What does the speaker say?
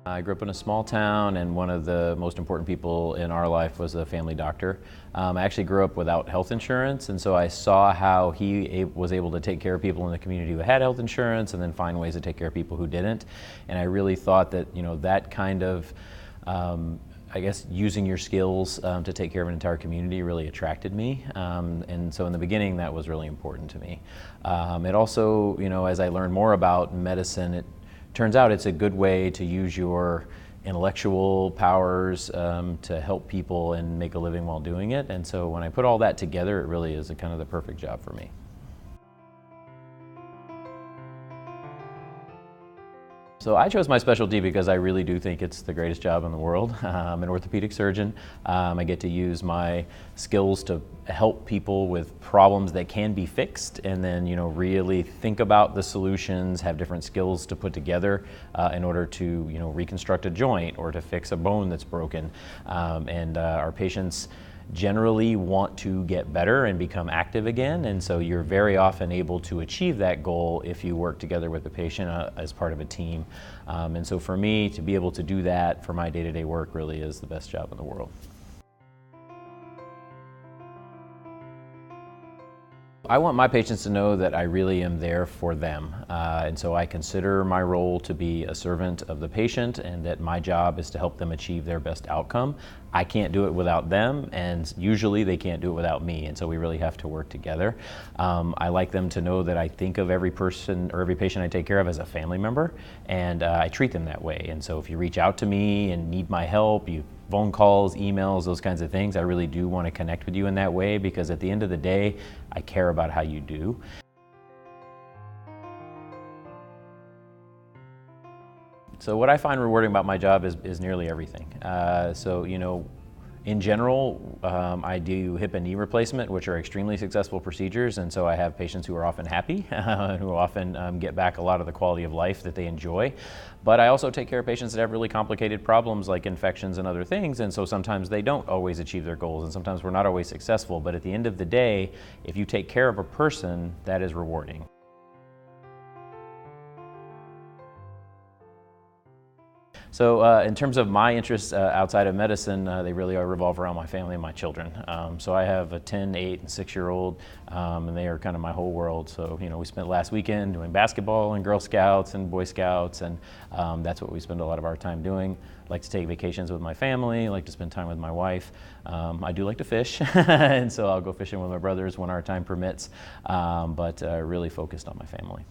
I grew up in a small town, and one of the most important people in our life was a family doctor. I actually grew up without health insurance, and so I saw how he was able to take care of people in the community who had health insurance and then find ways to take care of people who didn't. And I really thought that, that kind of I guess using your skills to take care of an entire community really attracted me, and so in the beginning that was really important to me. It also, as I learned more about medicine, it turns out it's a good way to use your intellectual powers to help people and make a living while doing it. And so when I put all that together, it really is kind of the perfect job for me. So I chose my specialty because I really do think it's the greatest job in the world. I'm an orthopedic surgeon. I get to use my skills to help people with problems that can be fixed, and then really think about the solutions, have different skills to put together in order to reconstruct a joint or to fix a bone that's broken. And our patients generally want to get better and become active again, and so you're very often able to achieve that goal if you work together with the patient as part of a team. And so for me, to be able to do that for my day-to-day work really is the best job in the world. I want my patients to know that I really am there for them, and so I consider my role to be a servant of the patient, and that my job is to help them achieve their best outcome. I can't do it without them, and usually they can't do it without me, and so we really have to work together. I like them to know that I think of every person or every patient I take care of as a family member, and I treat them that way. And so if you reach out to me and need my help, phone calls, emails, those kinds of things, I really do want to connect with you in that way, because at the end of the day, I care about how you do. So what I find rewarding about my job is nearly everything. In general, I do hip and knee replacement, which are extremely successful procedures, and so I have patients who are often happy, who often get back a lot of the quality of life that they enjoy. But I also take care of patients that have really complicated problems like infections and other things, and so sometimes they don't always achieve their goals, and sometimes we're not always successful. But at the end of the day, if you take care of a person, that is rewarding. So in terms of my interests outside of medicine, they really revolve around my family and my children. So I have a 10, 8, and 6-year-old, and they are kind of my whole world. So we spent last weekend doing basketball and Girl Scouts and Boy Scouts, and that's what we spend a lot of our time doing. I like to take vacations with my family, I like to spend time with my wife. I do like to fish, and so I'll go fishing with my brothers when our time permits, but really focused on my family.